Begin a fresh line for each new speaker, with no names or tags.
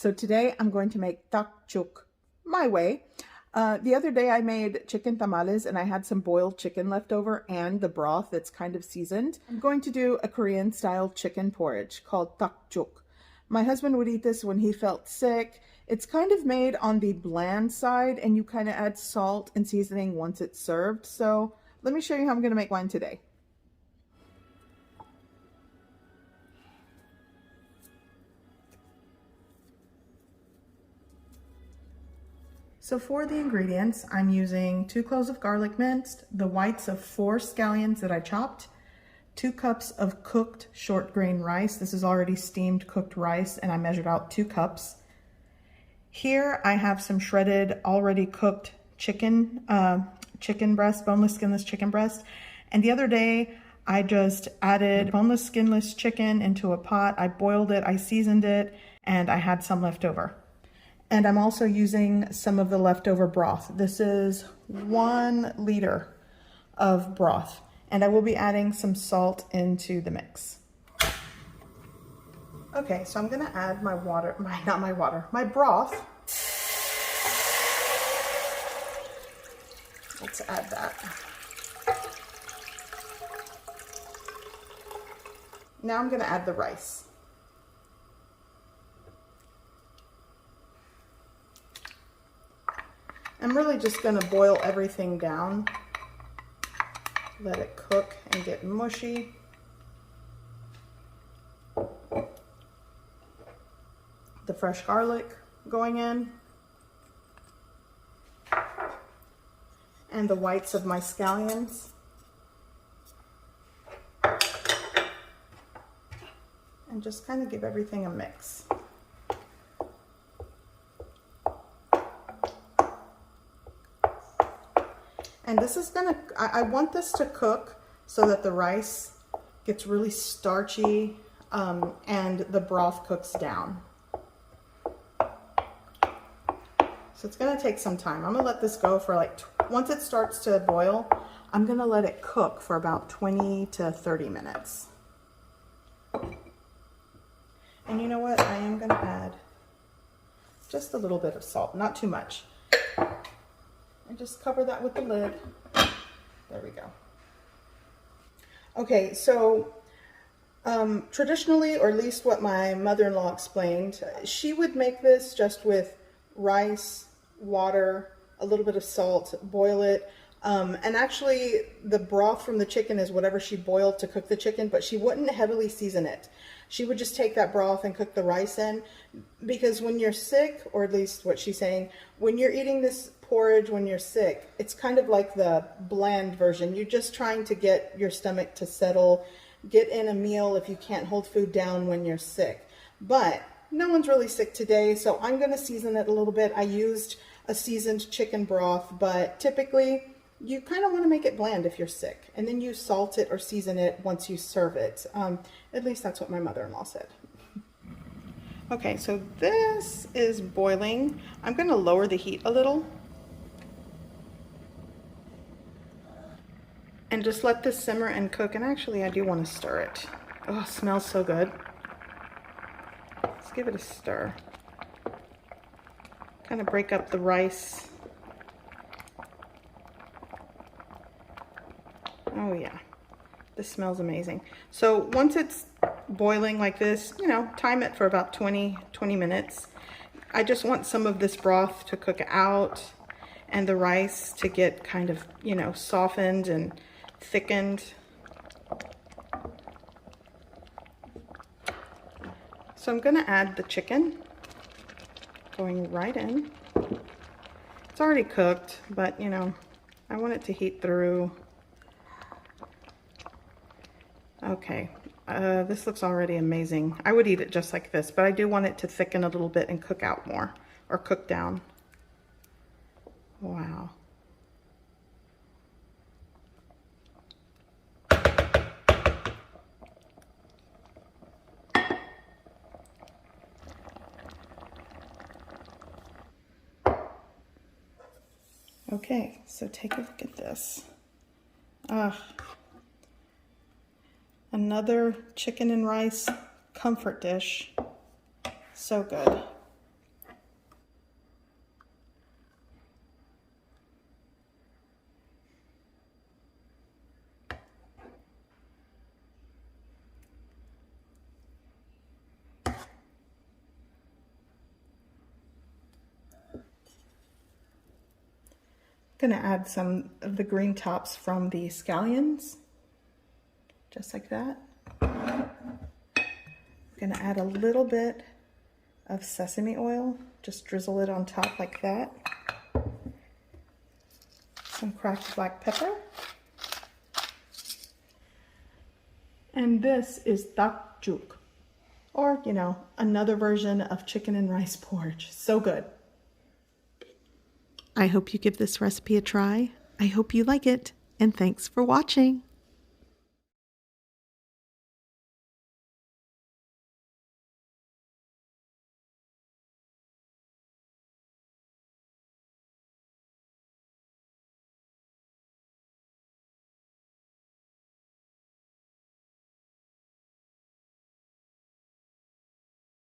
So today I'm going to make DakJuk my way. The other day I made chicken tamales and I had some boiled chicken left over and the broth that's kind of seasoned. I'm going to do a Korean style chicken porridge called DakJuk. My husband would eat this when he felt sick. It's kind of made on the bland side and you kind of add salt and seasoning once it's served. So let me show you how I'm going to make mine today. So for the ingredients, I'm using 2 cloves of garlic minced, the whites of 4 scallions that I chopped, 2 cups of cooked short grain rice. This is already steamed cooked rice and I measured out 2 cups. Here I have some shredded, already cooked chicken breast, boneless, skinless chicken breast. And the other day I just added boneless, skinless chicken into a pot. I boiled it, I seasoned it, and I had some left over. And I'm also using some of the leftover broth. This is 1 liter of broth. And I will be adding some salt into the mix. Okay, so I'm gonna add my my broth. Let's add that. Now I'm gonna add the rice. I'm really just going to boil everything down, let it cook and get mushy. The fresh garlic going in, and the whites of my scallions. And just kind of give everything a mix. And this is gonna, I want this to cook so that the rice gets really starchy and the broth cooks down. So it's gonna take some time. I'm gonna let this go for like, once it starts to boil, I'm gonna let it cook for about 20 to 30 minutes. And you know what? I am gonna add just a little bit of salt, not too much. And just cover that with the lid. There we go. Okay, so traditionally, or at least what my mother-in-law explained, she would make this just with rice, water, a little bit of salt, boil it. And actually, the broth from the chicken is whatever she boiled to cook the chicken, but she wouldn't heavily season it. She would just take that broth and cook the rice in, because when you're sick, or at least what she's saying, when you're eating this porridge when you're sick, it's kind of like the bland version. You're just trying to get your stomach to settle, get in a meal if you can't hold food down when you're sick. But no one's really sick today, so I'm going to season it a little bit. I used a seasoned chicken broth, but typically you kind of want to make it bland if you're sick, and then you salt it or season it once you serve it. At least that's what my mother-in-law said. Okay, so this is boiling. I'm going to lower the heat a little and just let this simmer and cook. And actually, I do want to stir it. Oh, it smells so good. Let's give it a stir. Kind of break up the rice. Oh yeah, this smells amazing. So once it's boiling like this, you know, time it for about 20 minutes. I just want some of this broth to cook out and the rice to get kind of, you know, softened and thickened. So I'm gonna add the chicken, going right in. It's already cooked, but you know, I want it to heat through. Okay, this looks already amazing. I would eat it just like this, but I do want it to thicken a little bit and cook out more, or cook down. Wow. Okay, so take a look at this. Another chicken and rice comfort dish. So good. Gonna add some of the green tops from the scallions, just like that. I'm gonna add a little bit of sesame oil, just drizzle it on top like that. Some cracked black pepper. And this is DakJuk, or, you know, another version of chicken and rice porridge. So good.
I hope you give this recipe a try. I hope you like it, and thanks for watching.